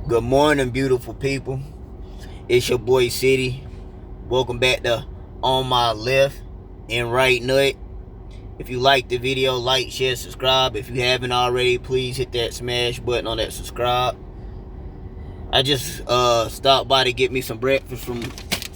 Good morning, beautiful people. It's your boy City. Welcome back to On My Left and Right Nut. If you like the video, like, share, subscribe. If you haven't already, please hit that smash button on that subscribe. I just stopped by to get me some breakfast from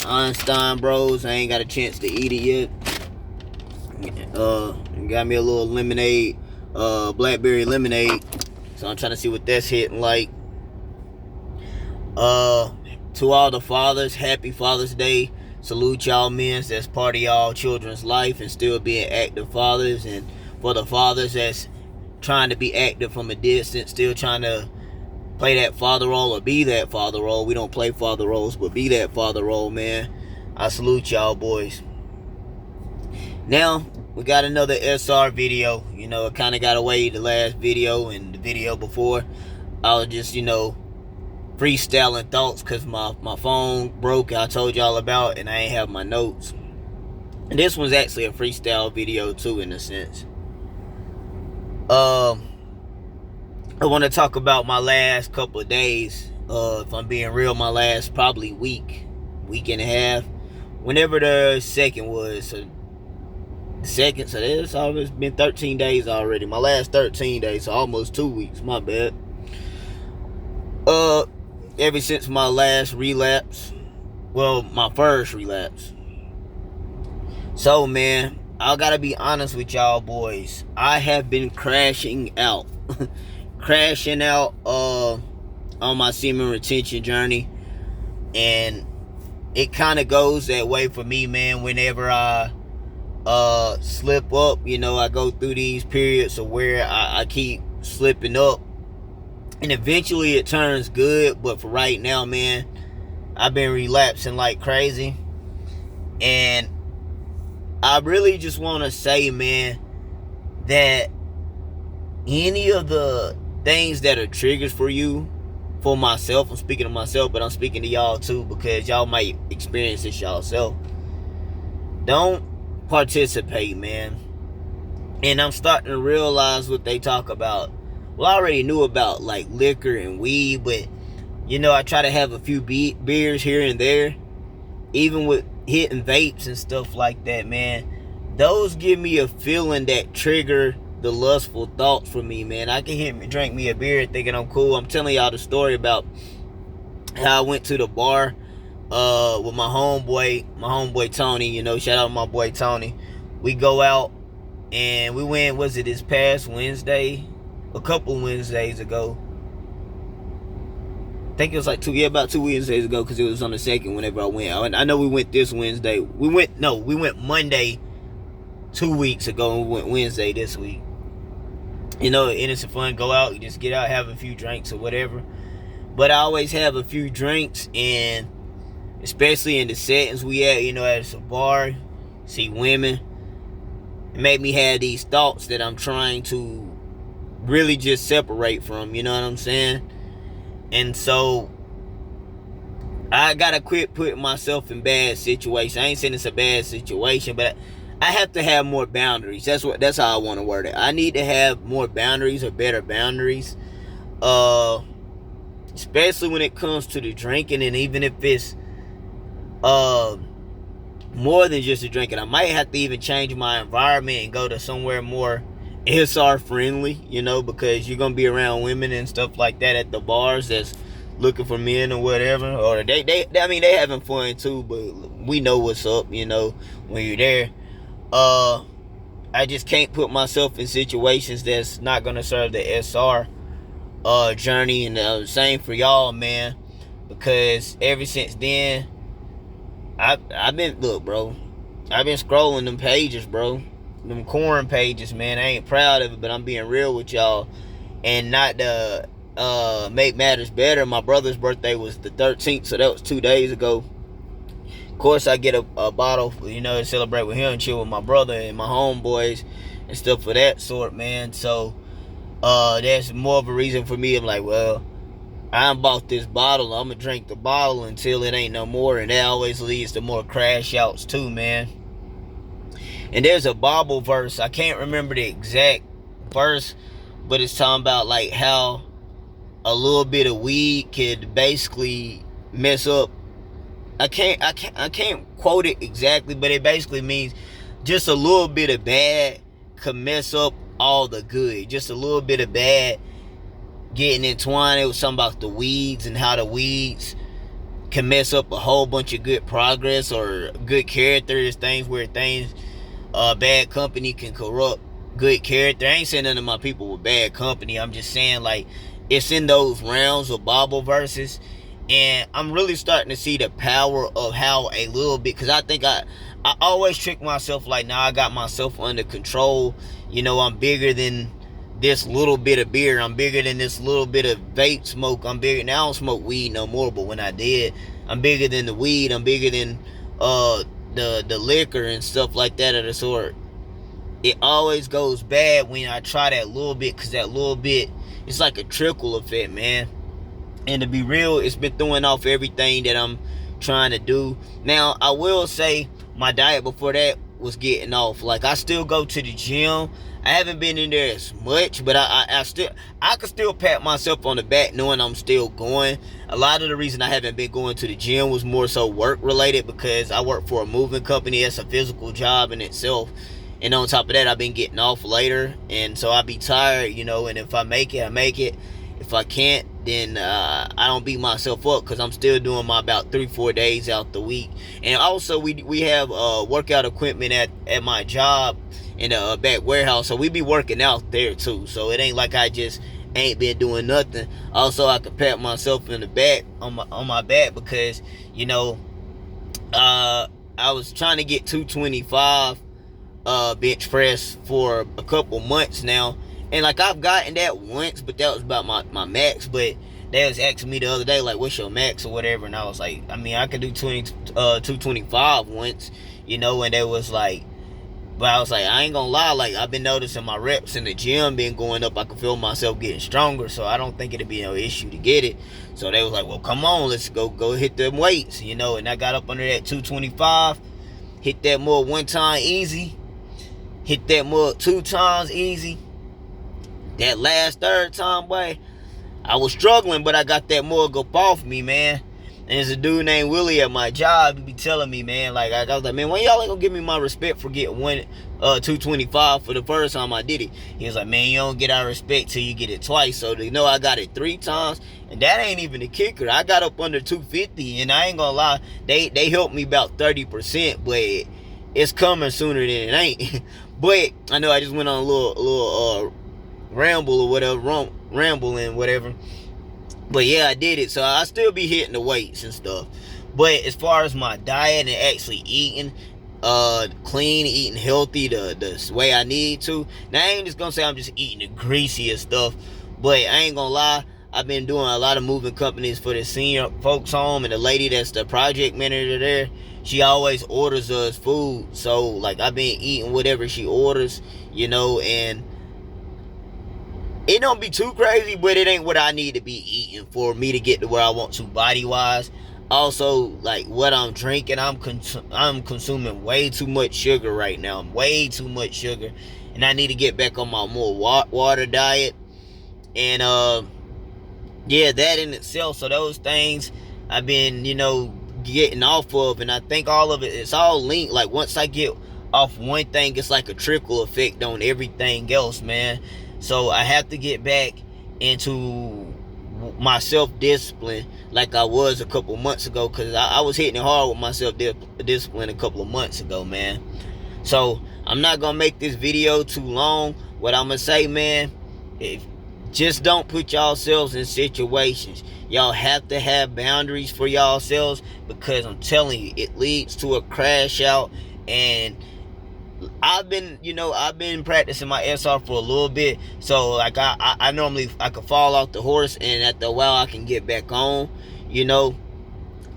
Einstein Bros. I ain't got a chance to eat it yet. Got me a little lemonade, blackberry lemonade. So I'm trying to see what that's hitting like. To all the fathers, happy Father's Day. Salute y'all men that's part of y'all children's life and still being active fathers. And for the fathers that's trying to be active from a distance, still trying to play that father role or be that father role. We don't play father roles, but be that father role, man. I salute y'all boys. Now, we got another SR video. You know, it kind of got away the last video and the video before. I was just, freestyling thoughts because my phone broke. I told y'all about, and I ain't have my notes. And this one's actually a freestyle video too, in a sense. I want to talk about my last couple of days. If I'm being real, my last probably week and a half. Whenever the second was, so it's always been 13 days already. My last 13 days, so almost 2 weeks. My bad. Ever since my last relapse, well, my first relapse. So, man, I gotta be honest with y'all boys. I have been crashing out. Crashing out on my semen retention journey. And it kind of goes that way for me, man, whenever I slip up. I go through these periods of where I keep slipping up. And eventually it turns good, but for right now, man, I've been relapsing like crazy. And I really just want to say, man, that any of the things that are triggers for you, for myself, I'm speaking to myself, but I'm speaking to y'all too, because y'all might experience this yourself. Don't participate, man. And I'm starting to realize what they talk about. Well, I already knew about like liquor and weed, but I try to have a few beers here and there. Even with hitting vapes and stuff like that, man, those give me a feeling that trigger the lustful thoughts for me, man. I can drink me a beer thinking I'm cool. I'm telling y'all the story about how I went to the bar with my homeboy Tony. Shout out to my boy Tony. We go out and we went, was it this past Wednesday? A couple Wednesdays ago. I think it was like about 2 Wednesdays ago, because it was on the second whenever I went. I know we went this Wednesday. We went Monday 2 weeks ago, and we went Wednesday this week. And it's fun. Go out, you just get out, have a few drinks or whatever. But I always have a few drinks, and especially in the settings we at, at a bar, see women. It made me have these thoughts that I'm trying to really just separate from, you know what I'm saying? And so I gotta quit putting myself in bad situations. I ain't saying it's a bad situation, but I have to have more boundaries. That's how I want to word it. I need to have more boundaries, or better boundaries, especially when it comes to the drinking. And even if it's more than just the drinking, I might have to even change my environment and go to somewhere more SR friendly, because you're gonna be around women and stuff like that at the bars that's looking for men or whatever, or they having fun too, but we know what's up, when you're there. I just can't put myself in situations that's not gonna serve the SR journey, and same for y'all, man, because ever since then I've been scrolling them pages, bro. Them corn pages, man. I ain't proud of it, but I'm being real with y'all. And not to make matters better, my brother's birthday was the 13th, so that was 2 days ago. Of course, I get a bottle, to celebrate with him, chill with my brother and my homeboys and stuff of that sort, man. So that's more of a reason for me. I'm like, well, I bought this bottle. I'm gonna drink the bottle until it ain't no more, and that always leads to more crash outs too, man. And there's a Bible verse, I can't remember the exact verse, but it's talking about like how a little bit of weed could basically mess up. I can't quote it exactly, but it basically means just a little bit of bad could mess up all the good. Just a little bit of bad getting entwined. It was something about the weeds and how the weeds can mess up a whole bunch of good progress or good character. Things where bad company can corrupt good character. I ain't saying none of my people with bad company. I'm just saying, like, it's in those realms of Bible verses. And I'm really starting to see the power of how a little bit, because I think I always trick myself like, nah, I got myself under control. You know, I'm bigger than this little bit of beer. I'm bigger than this little bit of vape smoke. I'm bigger. Now I don't smoke weed no more, but when I did, I'm bigger than the weed. I'm bigger than the liquor and stuff like that of the sort. It always goes bad when I try that little bit, because that little bit, it's like a trickle effect, man. And to be real, it's been throwing off everything that I'm trying to do. Now, I will say my diet before that was getting off. Like, I still go to the gym. I haven't been in there as much, but I can still pat myself on the back knowing I'm still going. A lot of the reason I haven't been going to the gym was more so work related, because I work for a moving company. That's a physical job in itself. And on top of that, I've been getting off later, and so I be tired, you know. And if I make it, I make it. If I can't, then I don't beat myself up, because I'm still doing my about 3-4 days out the week. And also, we have workout equipment at my job in the back warehouse, so we be working out there too. So it ain't like I just ain't been doing nothing. Also, I can pat myself in the back on my back, because, you know, I was trying to get 225 bench press for a couple months now. And like, I've gotten that once, but that was about my max. But they was asking me the other day, like, what's your max or whatever, and I was like, I mean, I could do 225 once, you know. And they was like, but I was like, I ain't gonna lie, like, I've been noticing my reps in the gym been going up. I can feel myself getting stronger, so I don't think it'd be no issue to get it. So they was like, well, come on, let's go hit them weights, you know. And I got up under that 225, hit that mug one time easy, hit that mug 2 times easy. That last third time, boy, I was struggling, but I got that mug up off me, man. And there's a dude named Willie at my job. He be telling me, man, like, I was like, man, when y'all ain't gonna give me my respect for getting 225 for the first time I did it? He was like, man, you don't get our respect till you get it twice. So they know I got it 3 times, and that ain't even the kicker. I got up under 250, and I ain't gonna lie, they helped me about 30%, but it's coming sooner than it ain't. But I know I just went on a little ramble or whatever, rambling, whatever. But yeah, I did it. So I still be hitting the weights and stuff. But as far as my diet and actually eating clean, eating healthy, the way I need to. Now, I ain't just gonna say I'm just eating the greasiest stuff, but I ain't gonna lie, I've been doing a lot of moving companies for the senior folks home, and the lady that's the project manager there, she always orders us food. So like, I've been eating whatever she orders, you know. And it don't be too crazy, but it ain't what I need to be eating for me to get to where I want to body wise. Also, like, what I'm drinking, I'm consuming way too much sugar right now. Way too much sugar, and I need to get back on my more water diet. And yeah, that in itself. So those things I've been, you know, getting off of, and I think all of it's all linked. Like, once I get off one thing, it's like a trickle effect on everything else, man. So I have to get back into my self-discipline like I was a couple months ago, because I was hitting it hard with my self-discipline a couple of months ago, man. So I'm not gonna make this video too long. What I'm gonna say, man, just don't put yourselves in situations. Y'all have to have boundaries for yourselves, because I'm telling you, it leads to a crash out. And I've been practicing my SR for a little bit, so like I normally I could fall off the horse, and after a while I can get back on, you know.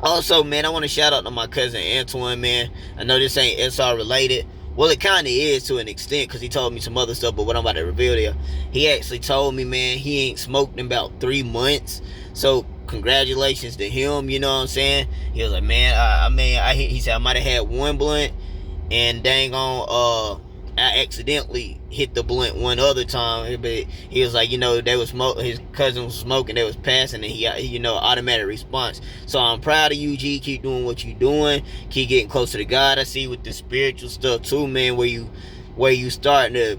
Also, man, I want to shout out to my cousin Antoine, man. I know this ain't SR related. Well, it kind of is to an extent, because he told me some other stuff, but what I'm about to reveal there, he actually told me, man, he ain't smoked in about 3 months. So congratulations to him, you know what I'm saying? He was like, man, he said I might have had 1 blunt, and dang on, I accidentally hit the blunt one other time, but he was like, they was his cousin was smoking, they was passing, and he automatic response. So I'm proud of you, G. Keep doing what you doing. Keep getting closer to God. I see with the spiritual stuff too, man, where you starting to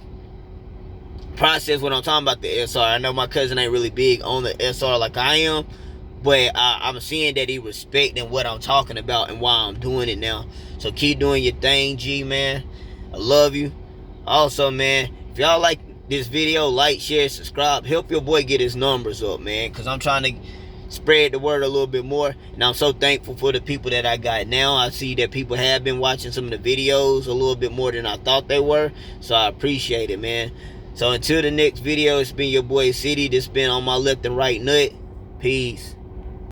process what I'm talking about, the SR. I know my cousin ain't really big on the SR like I am, but I'm seeing that he respecting what I'm talking about and why I'm doing it now. So keep doing your thing, G, man. I love you. Also, man, if y'all like this video, like, share, subscribe. Help your boy get his numbers up, man, because I'm trying to spread the word a little bit more. And I'm so thankful for the people that I got now. I see that people have been watching some of the videos a little bit more than I thought they were. So I appreciate it, man. So until the next video, it's been your boy City. This been on my left and right nut. Peace.